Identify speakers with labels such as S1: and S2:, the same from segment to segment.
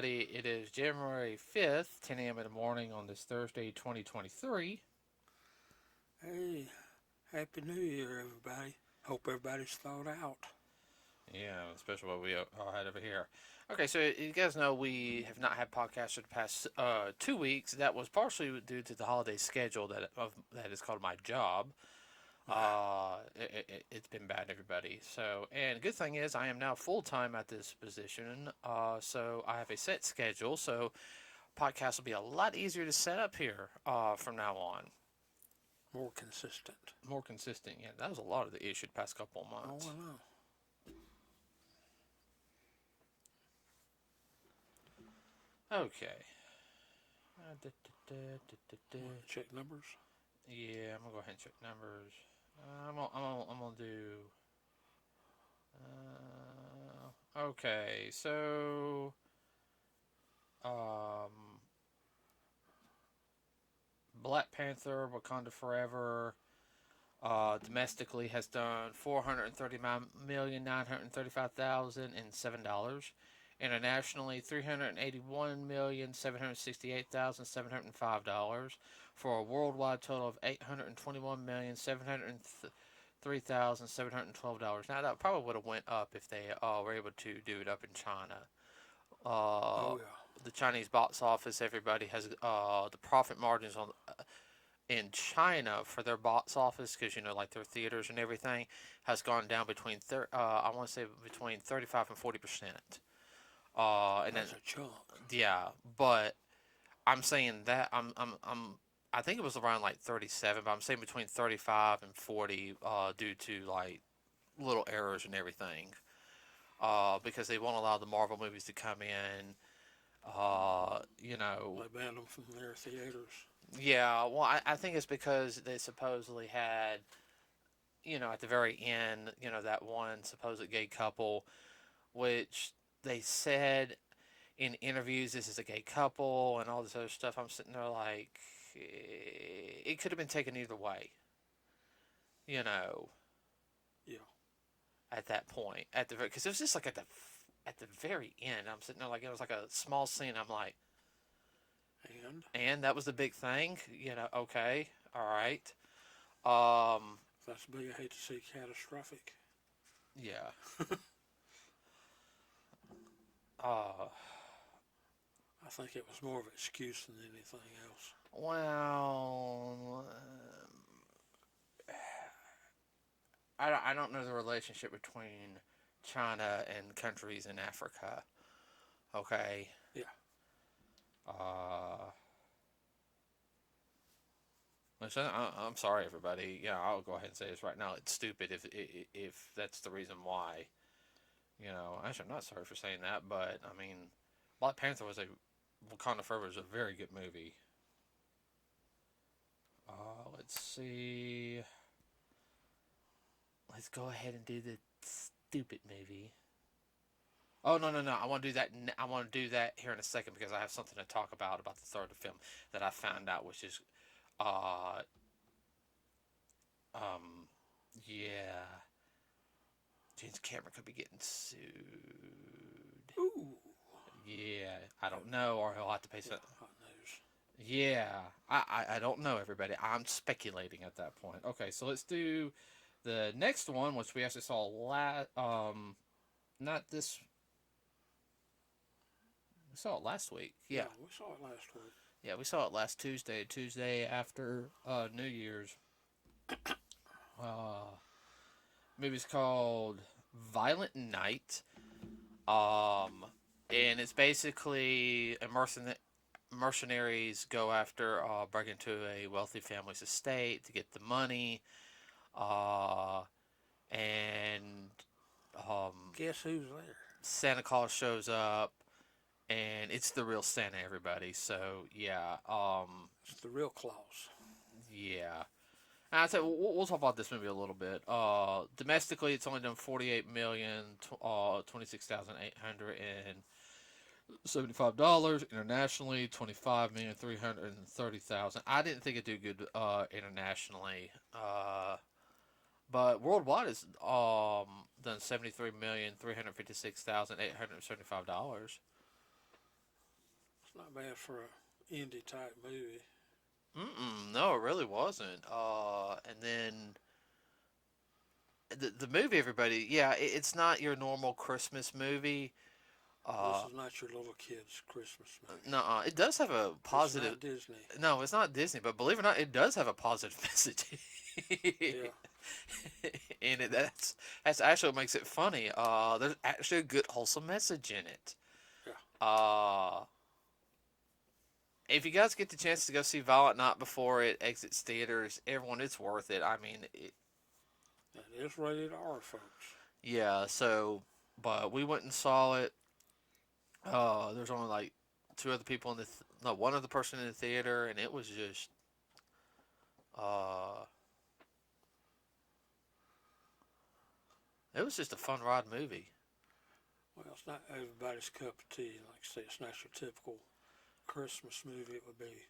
S1: everybody. It is January 5th, 10 a.m. in the morning on this Thursday, 2023.
S2: Hey, Happy New Year, everybody. Hope everybody's thawed out.
S1: Yeah, especially what we all had over here. Okay, so you guys know we have not had podcasts for the past 2 weeks. That was partially due to the holiday schedule that is called my job. It's been bad, everybody. So, and good thing is I am now full time at this position. So I have a set schedule. So podcasts will be a lot easier to set up here from now on.
S2: More consistent.
S1: More consistent. Yeah, that was a lot of the issue the past couple of months.
S2: Oh, I know.
S1: Okay.
S2: Check numbers.
S1: Yeah, I'm gonna go ahead and check numbers. I'm gonna do. Okay, so um, Black Panther, Wakanda Forever, domestically has done $439,935,007. Internationally, $381,768,705 for a worldwide total of $821,703,712. Now that probably would have went up if they were able to do it up in China.
S2: Oh, yeah.
S1: The Chinese box office, everybody has the profit margins on in China for their box office, because like their theaters and everything has gone down between I want to say between 35 and 40%. And
S2: That's
S1: then
S2: a chunk.
S1: yeah, but I'm saying that I think it was around like 37, but I'm saying between 35 and 40 due to like little errors and everything. Because they won't allow the Marvel movies to come in.
S2: They banned them from their theaters.
S1: Yeah, well, I think it's because they supposedly had, at the very end, that one supposed gay couple, which they said in interviews this is a gay couple and all this other stuff. I'm sitting there like, it could have been taken either way, you know,
S2: Yeah.
S1: at that point, because it was just like at the very end. I'm sitting there like it was like a small scene. I'm like, and that was the big thing, Okay, all right.
S2: That's big. I hate to see catastrophic.
S1: Yeah. Uh,
S2: I think it was more of an excuse than anything else.
S1: well, I don't know the relationship between China and countries in Africa. Okay.
S2: Yeah.
S1: Uh, Listen, I'm sorry, everybody. Yeah, I'll go ahead and say this right now. It's stupid if that's the reason why. Actually, I'm not sorry for saying that, but I mean, Black Panther Wakanda Forever was a very good movie. Let's see. Let's go ahead and do the stupid movie. Oh no, no, no! I want to do that. I want to do that here in a second because I have something to talk about the third film that I found out, which is, uh, um, yeah, James Cameron could be getting sued.
S2: Ooh.
S1: Yeah, I don't know, or he'll have to pay some.
S2: Hot news.
S1: Yeah, I don't know, everybody. I'm speculating at that point. Okay, so let's do the next one, which we actually saw not this. We saw it last week. Yeah,
S2: we saw it last week.
S1: yeah, we saw it last Tuesday after New Year's. Uh, movie's called Violent Night. And it's basically mercenaries go after break into a wealthy family's estate to get the money. And
S2: Guess who's there?
S1: Santa Claus shows up, and it's the real Santa, everybody. So yeah,
S2: It's the real Claus.
S1: yeah. And I'd say we'll talk about this movie a little bit. Domestically, it's only done 48,026,875. Internationally, 25,330,000. I didn't think it'd do good internationally. But worldwide it's done $73,356,875.
S2: It's not bad for a indie type movie.
S1: No, it really wasn't. And then the movie, everybody, yeah, it's not your normal Christmas movie.
S2: This
S1: Uh,
S2: is not your little kid's Christmas movie.
S1: no, it does have a
S2: It's
S1: positive.
S2: not Disney.
S1: No, it's not Disney, but believe it or not, it does have a positive message.
S2: Yeah.
S1: And that's actually what makes it funny. There's actually a good wholesome message in it.
S2: Yeah.
S1: Uh, if you guys get the chance to go see Violent Night before it exits theaters, everyone, it's worth it. I mean,
S2: It is rated R, folks.
S1: yeah. So, but we went and saw it. There's only like two other people in the no, one other person in the theater, and it was just uh, it was just a fun ride movie.
S2: Well, it's not everybody's cup of tea. Like I say, it's not your typical Christmas movie. It would be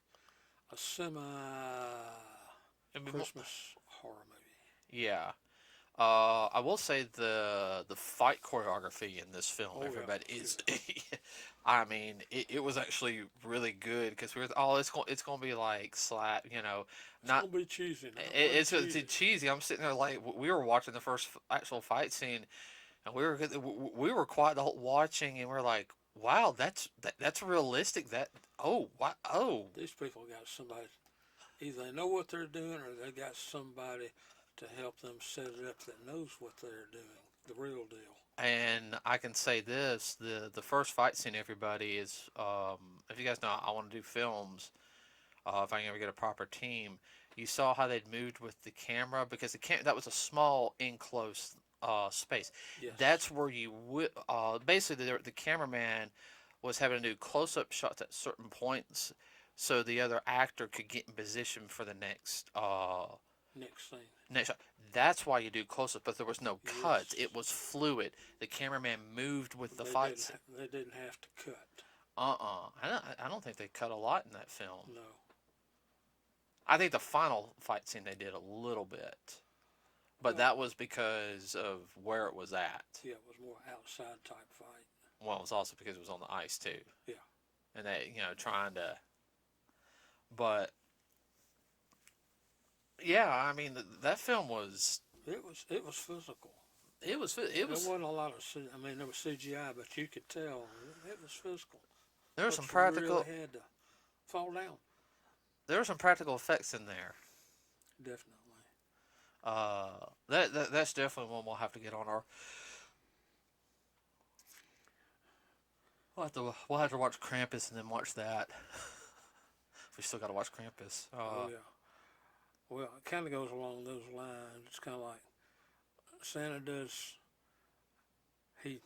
S2: a semi
S1: I mean,
S2: Christmas horror movie.
S1: yeah. I will say the fight choreography in this film,
S2: Oh,
S1: everybody
S2: yeah.
S1: is. I mean, it was actually really good because we were it's going to be like slap,
S2: It's
S1: not
S2: gonna be cheesy.
S1: it's cheesy. I'm sitting there like we were watching the first actual fight scene, and we were quiet the whole watching, and we're like, wow, that's realistic. That oh wow oh
S2: These people got somebody. Either they know what they're doing, or they got somebody to help them set it up that knows what they're doing. The real deal.
S1: And I can say this: the first fight scene, everybody is. If you guys know, I want to do films. If I can ever get a proper team, you saw how they'd moved with the camera because that was a small enclosed space.
S2: Yes.
S1: That's where you would basically the cameraman was having to do close up shots at certain points, so the other actor could get in position for the
S2: Next thing.
S1: next shot. That's why you do close up, but there was no cuts.
S2: Yes.
S1: It was fluid. The cameraman moved with the
S2: They
S1: fights.
S2: they didn't have to cut.
S1: I don't think they cut a lot in that film.
S2: No.
S1: I think the final fight scene they did a little bit, but
S2: Well,
S1: that was because of where it was at.
S2: yeah, it was more outside type fight.
S1: Well, it was also because it was on the ice too.
S2: Yeah.
S1: And they, trying to. But yeah, I mean that film was.
S2: It was physical.
S1: It was.
S2: There wasn't a lot of. I mean, there was CGI, but you could tell it was physical.
S1: There were
S2: But
S1: some
S2: you
S1: practical.
S2: really had to fall down.
S1: There were some practical effects in there.
S2: Definitely.
S1: That's definitely one we'll have to get on our. We'll have to watch Krampus and then watch that. We still got to watch Krampus.
S2: Oh yeah. Well, it kind of goes along those lines. It's kind of like Santa does. He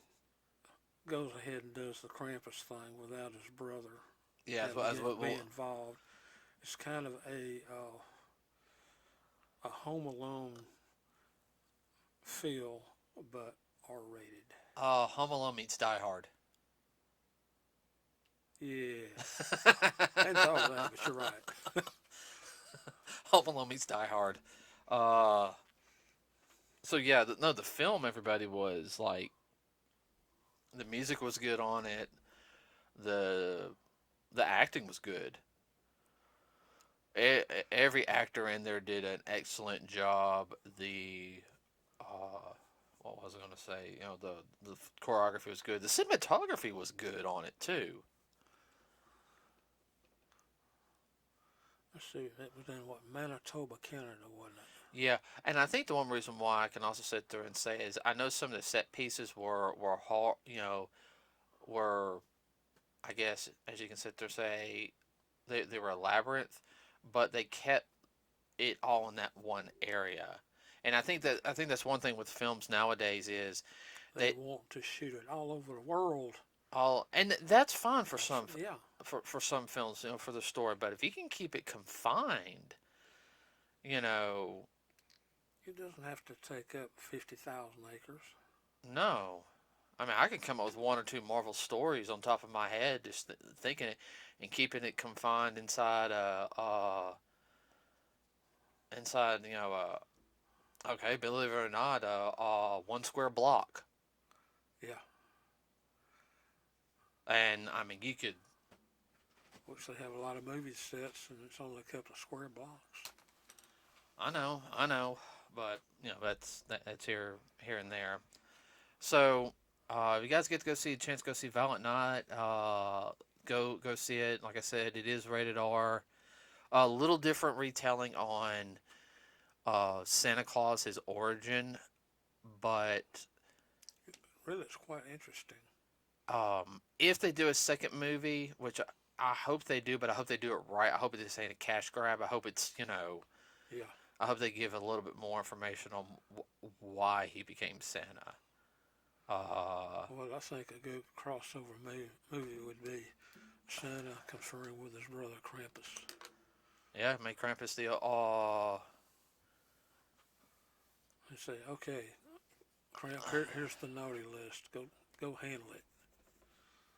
S2: goes ahead and does the Krampus thing without his brother.
S1: Yeah,
S2: Be involved. It's kind of a Home Alone feel, but R-rated.
S1: Home Alone meets Die Hard.
S2: Yeah, I hadn't thought of that, but you're right.
S1: Home Alone meets Die Hard. Uh, so yeah, the film, everybody, was like the music was good on it. The the acting was good. Every actor in there did an excellent job. What was I going to say? The choreography was good. The cinematography was good on it too.
S2: Let's see, that was in what, Manitoba, Canada, wasn't it?
S1: Yeah, and I think the one reason why I can also sit there and say is I know some of the set pieces were hard, were, I guess, as you can sit there and say, they were a labyrinth, but they kept it all in that one area. And I think that's one thing with films nowadays is
S2: They
S1: they
S2: want to shoot it all over the world.
S1: all, and that's fine for some
S2: Yeah,
S1: for some films, for the story. But if you can keep it confined, you know,
S2: it doesn't have to take up 50,000 acres.
S1: no. I mean, I can come up with one or two Marvel stories on top of my head, just thinking it and keeping it confined inside okay, believe it or not, one square block.
S2: Yeah,
S1: And I mean, you could
S2: which they have a lot of movie sets, and it's only a couple of square blocks.
S1: I know, but that's here and there. So, if you guys get to go see a chance, go see Violent Night. Go see it. Like I said, it is rated R. A little different retelling on Santa Claus, his origin, but
S2: Really, it's quite interesting.
S1: if they do a second movie, which I hope they do, but I hope they do it right. I hope it just ain't a cash grab. I hope it's
S2: Yeah.
S1: I hope they give a little bit more information on why he became Santa.
S2: Well, I think a good crossover movie would be Santa conferring with his brother Krampus.
S1: Yeah, make Krampus the
S2: And say, okay, Cramp, here's the naughty list. Go handle it.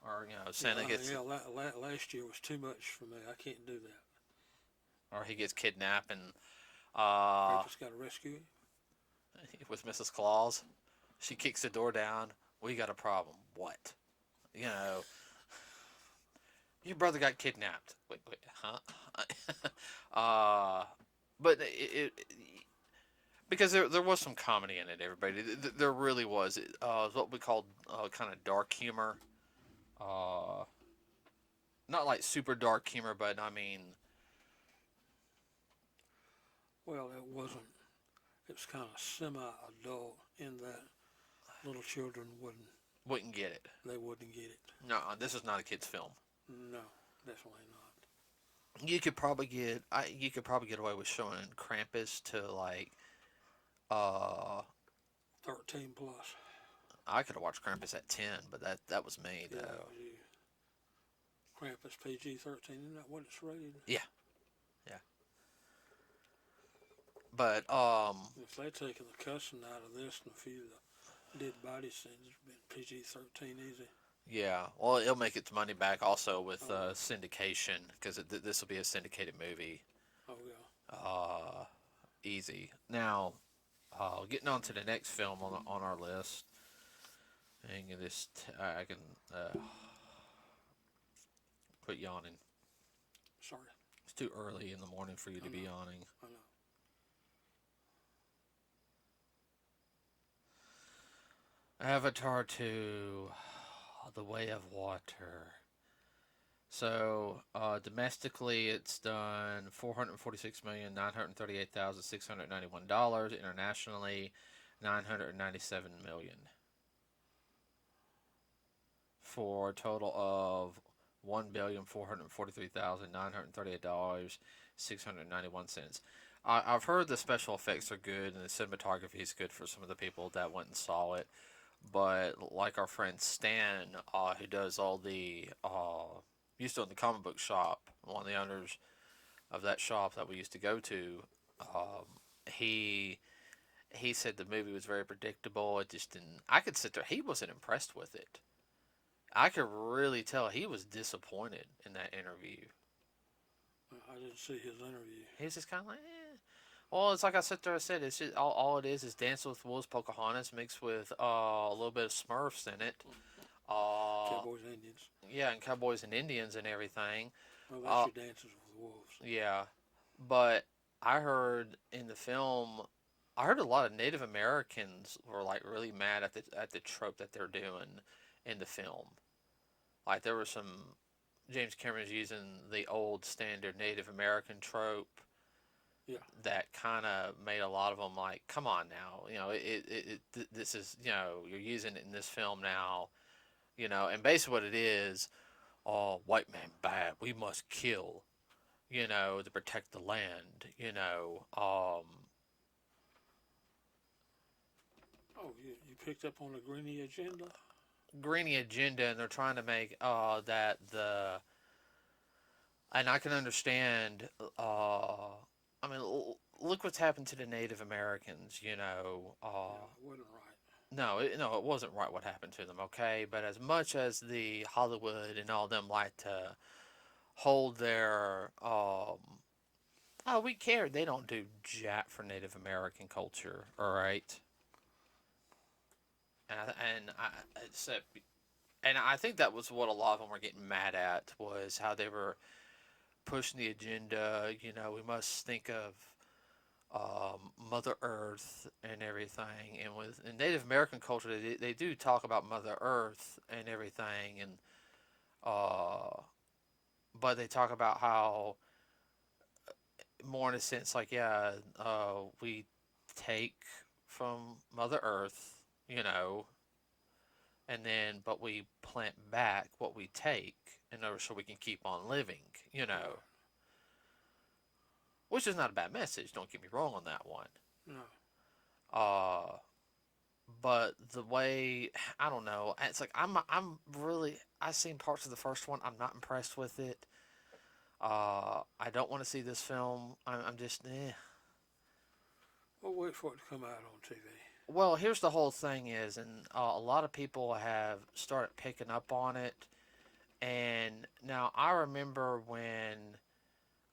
S1: or Santa gets
S2: Last year was too much for me. I can't do that.
S1: or he gets kidnapped and
S2: Krampus got to rescue him.
S1: with Mrs. Claus, she kicks the door down. We got a problem. What? You know, your brother got kidnapped. Wait, huh? But because there was some comedy in it, everybody. There really was. What we call kind of dark humor. Uh, Not like super dark humor, but I mean,
S2: Well, it wasn't. It was kind of semi-adult in that little children
S1: wouldn't get it.
S2: they wouldn't get it.
S1: No, this is not a kids' film.
S2: No, definitely not.
S1: You could probably get away with showing Krampus to like, uh,
S2: 13 plus.
S1: I could have watched Krampus at 10, but that was me
S2: Yeah,
S1: though.
S2: you, Krampus PG-13. Isn't that what it's rated?
S1: Yeah, yeah. But
S2: If they taken the cussing out of this and a few of the dead body scenes, it'd been PG-13 easy.
S1: yeah. Well, it'll make its money back also with syndication because this will be a syndicated movie.
S2: Oh yeah.
S1: Easy. Now, getting on to the next film on our list. And I can quit yawning.
S2: Sorry.
S1: It's too early in the morning for you to be yawning.
S2: I know.
S1: Avatar 2, The Way of Water. So, domestically, it's done $446,938,691. Internationally, $997 million. For a total of $1,443,938.691. I've heard the special effects are good and the cinematography is good for some of the people that went and saw it. But like our friend Stan, who does all the used to own the comic book shop, one of the owners of that shop that we used to go to, he said the movie was very predictable. It just didn't. I could sit there. He wasn't impressed with it. I could really tell he was disappointed in that interview.
S2: I didn't see his interview.
S1: He's just kind of like, eh. Well, it's like I sit there. I said it's just all it is Dancing with Wolves, Pocahontas mixed with a little bit of Smurfs in it.
S2: Cowboys and Indians.
S1: Yeah, and Cowboys and Indians and everything.
S2: Well, that's your Dances with Wolves.
S1: Yeah, but I heard in the film, I heard a lot of Native Americans were like really mad at the trope that they're doing in the film. Like there was some James Cameron's using the old standard Native American trope.
S2: Yeah.
S1: That kind of made a lot of them like, come on now, this is you're using it in this film now, and basically what it is, oh, white man bad, we must kill, to protect the land,
S2: Oh, you picked up on the Greeny agenda?
S1: greeny agenda, and they're trying to make that the, and I can understand, I mean, look what's happened to the Native Americans,
S2: Yeah, it wasn't right.
S1: No, it wasn't right what happened to them, okay? But as much as the Hollywood and all them like to hold their, oh, we care, they don't do jack for Native American culture, all right? And I think that was what a lot of them were getting mad at was how they were pushing the agenda. We must think of Mother Earth and everything. And with in Native American culture, they do talk about Mother Earth and everything, and uh, but they talk about how more in a sense like we take from Mother Earth, you know, and then but we plant back what we take in order so we can keep on living, you
S2: Right.
S1: know, which is not a bad message. Don't get me wrong on that one.
S2: No.
S1: Uh, but the way I don't know, it's like I'm really I've seen parts of the first one. I'm not impressed with it. I don't want to see this film. I'm just
S2: We'll wait for it to come out on TV.
S1: Well, here's the whole thing is, and a lot of people have started picking up on it. And now I remember when,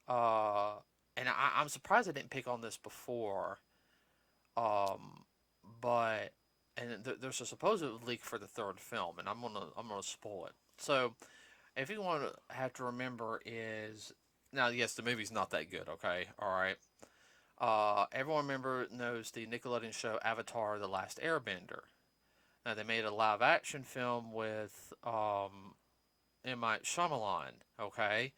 S1: uh, and I'm surprised I didn't pick on this before, um, but there's a supposed leak for the third film, and I'm gonna spoil it. So if you want to have to remember is now, yes, the movie's not that good. Okay, all right. Everyone knows the Nickelodeon show Avatar: The Last Airbender. Now they made a live action film with M. Night Shyamalan. Okay,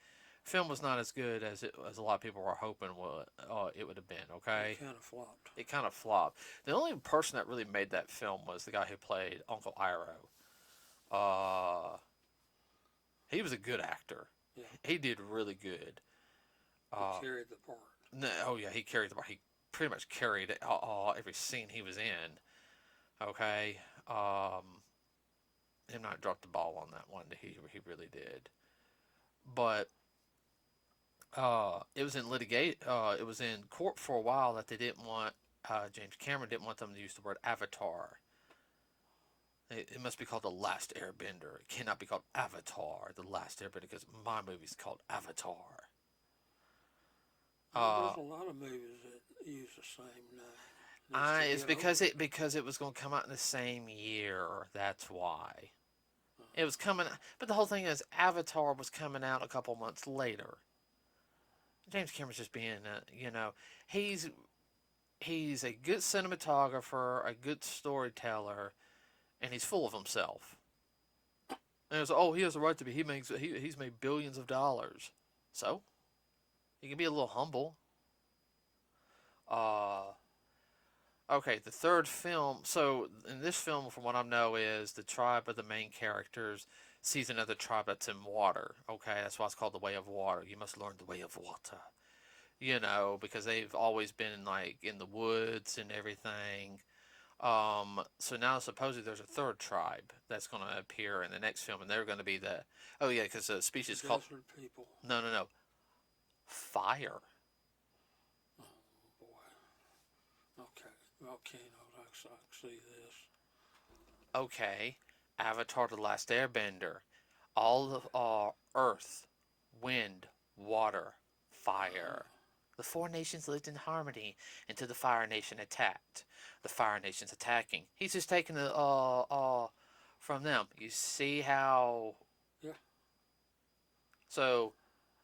S1: film was not as good as a lot of people were hoping it would have been.
S2: It
S1: Okay,
S2: kind of flopped.
S1: it kind of flopped. The only person that really made that film was the guy who played Uncle Iroh. Uh, he was a good actor.
S2: Yeah.
S1: He did really good.
S2: He
S1: Uh,
S2: carried the part.
S1: no, oh yeah, he carried the part. He pretty much carried every scene he was in. Okay, him not dropped the ball on that one. He really did. But it was in litigate. It was in court for a while that they didn't want. James Cameron didn't want them to use the word Avatar. It must be called The Last Airbender. It cannot be called Avatar, The Last Airbender, because my movie's called Avatar.
S2: Well,
S1: Uh,
S2: there's a lot of movies that use the same name.
S1: it's
S2: Get over
S1: because it was going to come out in the same year. That's why
S2: it.
S1: it was coming. But the whole thing is, Avatar was coming out a couple months later. James Cameron's just being, he's he's a good cinematographer, a good storyteller, and he's full of himself. And it's he has a right to be. He's made billions of dollars, so he can be a little humble. Uh, okay, the third film. So in this film, from what I know, is the tribe of the main characters sees another tribe that's in water. Okay, that's why it's called the Way of Water. You must learn the Way of Water. Because they've always been like in the woods and everything. So now supposedly there's a third tribe that's going to appear in the next film, and they're going to be oh yeah, because the species
S2: The
S1: called
S2: desert people.
S1: no fire.
S2: Oh boy. Okay. Volcanoes. I see this.
S1: Okay, Avatar: The Last Airbender, all of earth, wind, water, fire. The four nations lived in harmony until the Fire Nation attacked. The Fire Nation's attacking. He's just taking the from them. You see how?
S2: Yeah.
S1: So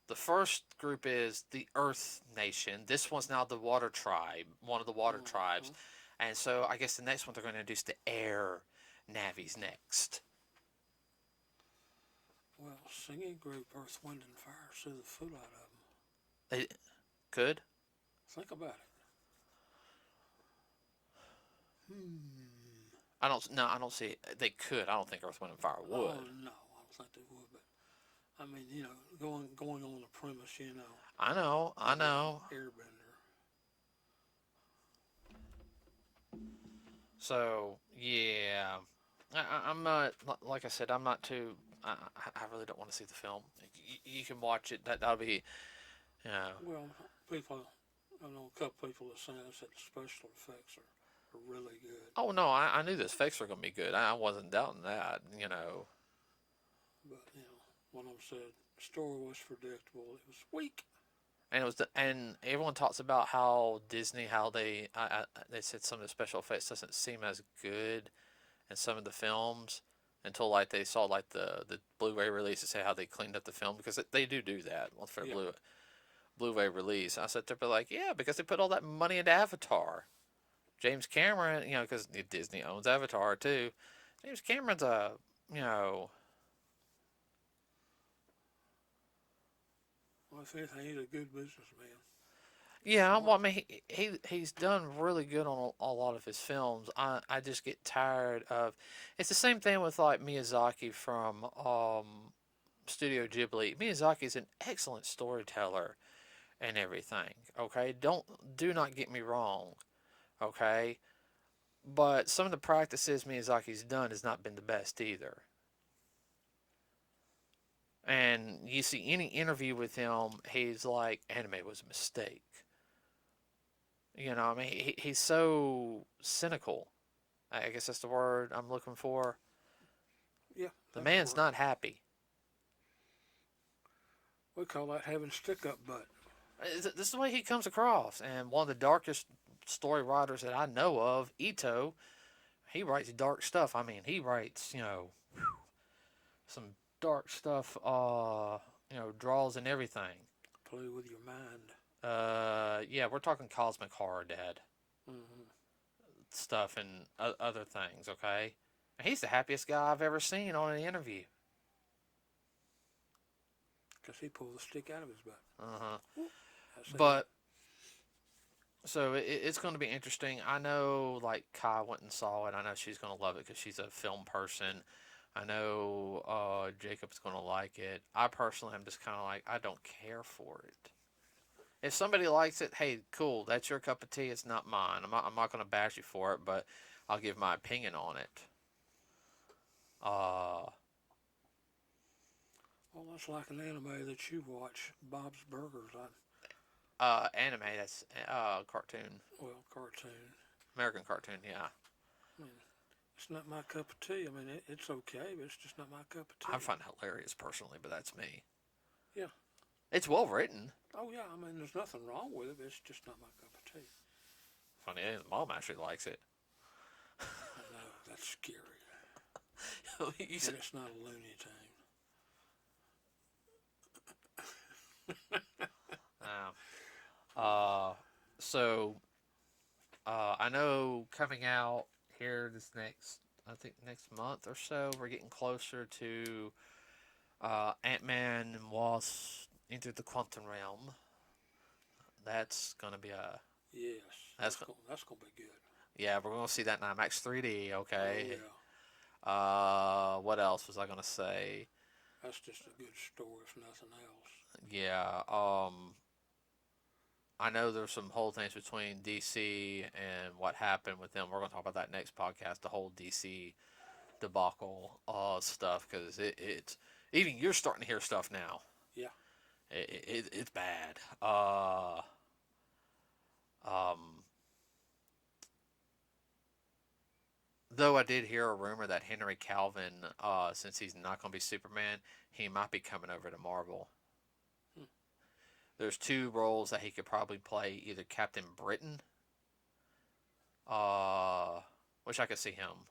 S1: the first group is the Earth Nation. This one's now the Water Tribe, one of the Water Tribes, and so I guess the next one they're going to introduce the Air Navies next.
S2: Well, singing group Earth, Wind, and Fire sue the fool out of them.
S1: They could.
S2: Think about it.
S1: I don't. No, I don't see it. They could. I don't think Earth, Wind, and Fire would.
S2: Oh no, I don't think they would. But I mean, going on the premise,
S1: I know.
S2: Airbender.
S1: So yeah, I'm not. Like I said, I'm not too. I really don't want to see the film. You can watch it. That'll be.
S2: Well, I know a couple people that said the special effects are really good.
S1: Oh no, I knew the effects were gonna be good. I wasn't doubting that.
S2: But one of them said the story was predictable. It was weak.
S1: And everyone talks about how Disney, how they said some of the special effects doesn't seem as good in some of the films until like they saw like the Blu-ray release to say how they cleaned up the film because they do that for a
S2: Yeah.
S1: Blu-ray release. I said they're like, yeah, because they put all that money into Avatar. James Cameron, because Disney owns Avatar too. James Cameron's a, you know,
S2: Well, if anything, he's a good businessman.
S1: yeah.
S2: Smart.
S1: Well, I mean, he's done really good on a lot of his films. I just get tired of. It's the same thing with like Miyazaki from Studio Ghibli. Miyazaki's an excellent storyteller and everything. Okay, do not get me wrong. Okay, but some of the practices Miyazaki's done has not been the best either. And you see any interview with him, he's like, anime was a mistake. I mean, he's so cynical. I guess that's the word I'm looking for.
S2: Yeah,
S1: The
S2: that's the
S1: man's
S2: word.
S1: not happy.
S2: We call that having stick up butt.
S1: This is the way he comes across. And one of the darkest story writers that I know of, Ito, he writes dark stuff. I mean, he writes, some dark stuff, draws and everything.
S2: Play with your mind.
S1: Yeah, we're talking cosmic horror, Dad.
S2: Mm-hmm.
S1: Stuff and other things, okay? He's the happiest guy I've ever seen on an interview.
S2: Because he pulled the stick out of his butt.
S1: Uh-huh.
S2: That's
S1: But, so it's going to be interesting. I know, like, Kai went and saw it. I know she's going to love it because she's a film person. I know Jacob's going to like it. I personally am just kind of like, I don't care for it. If somebody likes it, hey, cool. That's your cup of tea. It's not mine. I'm not going to bash you for it, but I'll give my opinion on it. Uh,
S2: well, that's like an anime that you watch, Bob's Burgers.
S1: Anime. That's cartoon,
S2: Cartoon.
S1: American cartoon. Yeah,
S2: I mean, it's not my cup of tea. I mean, it's okay, but it's just not my cup of
S1: I
S2: tea.
S1: find it hilarious personally, but that's me.
S2: Yeah.
S1: It's well written.
S2: Oh yeah. I mean, there's nothing wrong with it, but it's just not my cup of tea.
S1: Funny, mom actually likes it.
S2: I know that's scary,
S1: You
S2: and
S1: said,
S2: it's not a Looney Tune.
S1: uh, so I know coming out here I think next month or so, we're getting closer to Ant-Man and Wasp Into the Quantum Realm. That's gonna be a
S2: Yes,
S1: that's
S2: that's gonna be good.
S1: yeah, we're gonna see that in IMAX 3D.
S2: Oh
S1: Okay.
S2: yeah,
S1: What else was I gonna say?
S2: that's just a good story, if nothing else.
S1: Yeah. I know there's some whole things between DC and what happened with them. We're gonna talk about that next podcast. The whole DC debacle, stuff, because it's even you're starting to hear stuff now.
S2: Yeah.
S1: It's bad. Um, though I did hear a rumor that Henry Calvin, since he's not going to be Superman, he might be coming over to Marvel.
S2: Hmm.
S1: There's two roles that he could probably play, either Captain Britain, which I could see him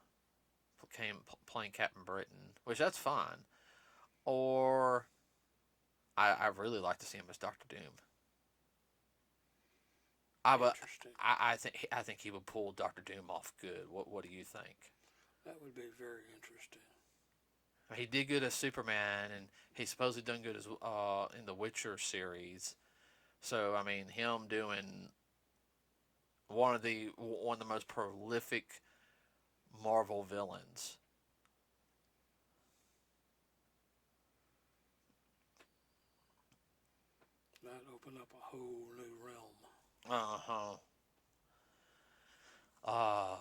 S1: playing Captain Britain, which that's fine, or I really like to see him as Doctor Doom. But
S2: Interesting.
S1: I think he would pull Doctor Doom off good. What do you think?
S2: That would be very interesting.
S1: He did good as Superman, and he's supposedly done good as in the Witcher series. So I mean, him doing one of the most prolific Marvel villains.
S2: That opened up a whole new realm.
S1: Uh huh. Uh,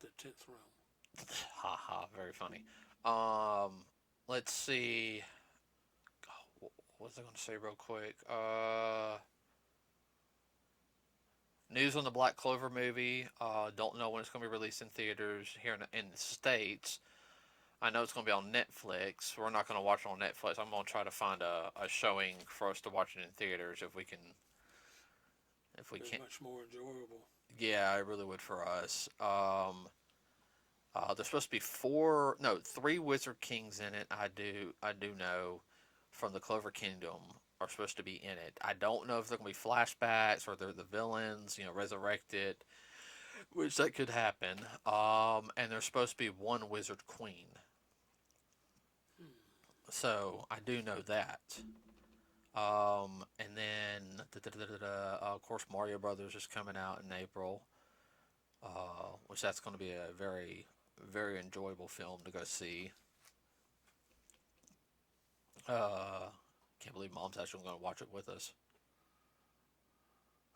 S2: The 10th realm.
S1: haha, very funny. Um, let's see. What was I going to say real quick? News on the Black Clover movie. Don't know when it's going to be released in theaters here in the States. I know it's going to be on Netflix. We're not going to watch it on Netflix. I'm going to try to find a showing for us to watch it in theaters if we can. If we
S2: It'd
S1: can.
S2: be much more enjoyable.
S1: Yeah, it really would for us. There's supposed to be three Wizard Kings in it. I do know from the Clover Kingdom are supposed to be in it. I don't know if they're going to be flashbacks or they're the villains, resurrected, which that could happen. And there's supposed to be one Wizard Queen. So I do know that. And then of course Mario Brothers is coming out in April, which that's going to be a very very enjoyable film to go see. Uh, can't believe Mom's actually going to watch it with us.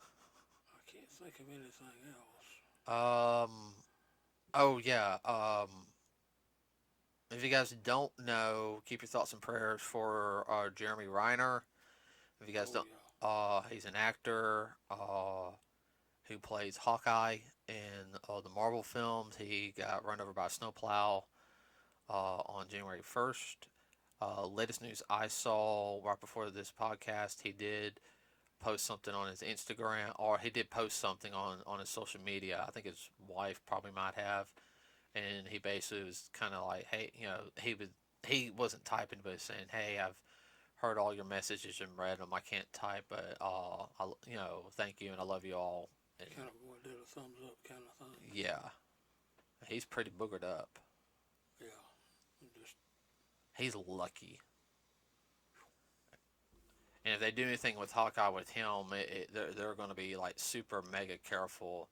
S2: I can't think of anything else.
S1: Oh yeah. If you guys don't know, keep your thoughts and prayers for Jeremy Reiner. If you guys
S2: Oh
S1: don't,
S2: yeah.
S1: he's an actor who plays Hawkeye in the Marvel films. He got run over by a snowplow on January 1st. Latest news I saw right before this podcast, he did post something on his Instagram, or he did post something on his social media. I think his wife probably might have, and he basically was kind of like, hey, he wasn't typing, but he was saying, hey, I've heard all your messages and read them. I can't type, but thank you and I love you all. And
S2: Kind of what did a thumbs up kind of thing.
S1: yeah, he's pretty boogered up.
S2: Yeah. Just
S1: He's lucky. And if they do anything with Hawkeye with him, they're going to be like super mega careful.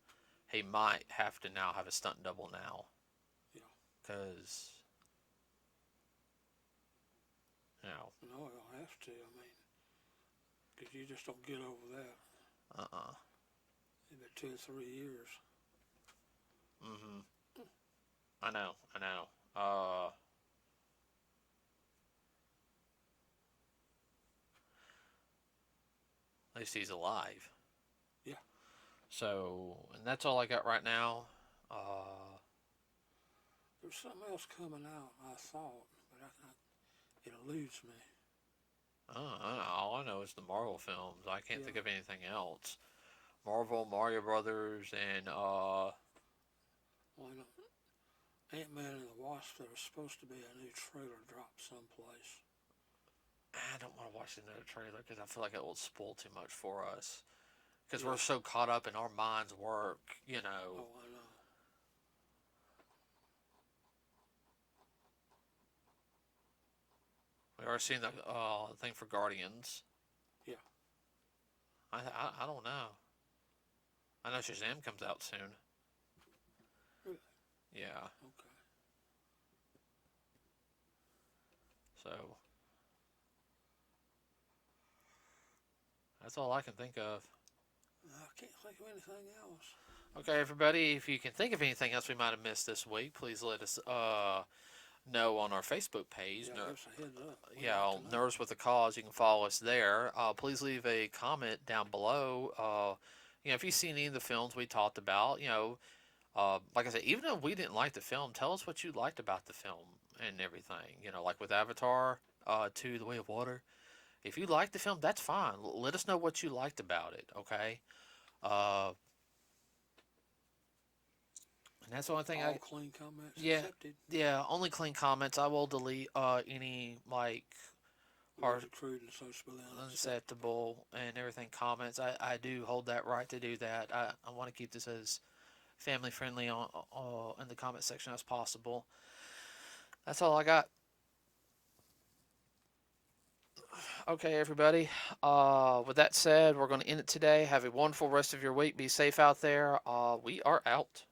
S1: He might have to now have a stunt double now,
S2: yeah.
S1: because you know,
S2: No, you'll have to. I mean, because you just don't get over that.
S1: uh-uh.
S2: Maybe 2 or 3 years.
S1: Mhm. I know. I know. At least he's alive.
S2: Yeah.
S1: So, and that's all I got right now. Uh,
S2: There's something else coming out, I thought, but it eludes me.
S1: all I know is the Marvel films. I can't
S2: Yeah.
S1: think of anything else. Marvel, Mario Brothers, and
S2: Well, you know, Ant-Man and the Wasp, there was supposed to be a new trailer dropped someplace.
S1: I don't want to watch another trailer because I feel like it will spoil too much for us. Because
S2: Yeah.
S1: we're so caught up in our minds' work,
S2: Oh, I know.
S1: We already seen the thing for Guardians.
S2: Yeah.
S1: I don't know. I know Shazam comes out soon.
S2: Really?
S1: Yeah.
S2: Okay.
S1: So that's all I can think of.
S2: I can't think of anything else.
S1: Okay, everybody, if you can think of anything else we might have missed this week, please let us know on our Facebook page.
S2: Yeah, give us a heads up.
S1: Yeah, on Nerds with a Cause. You can follow us there. Please leave a comment down below. If you've seen any of the films we talked about, like I said, even if we didn't like the film, tell us what you liked about the film and everything. Like with Avatar 2, The Way of Water. If you liked the film, that's fine. Let us know what you liked about it, okay? And that's the only thing
S2: All clean comments
S1: yeah,
S2: accepted.
S1: yeah, only clean comments. I will delete any like hard,
S2: Crude and socially
S1: unacceptable and everything comments. I do hold that right to do that. I want to keep this as family friendly on in the comment section as possible. That's all I got. Okay, everybody. With that said, we're going to end it today. Have a wonderful rest of your week. Be safe out there. We are out.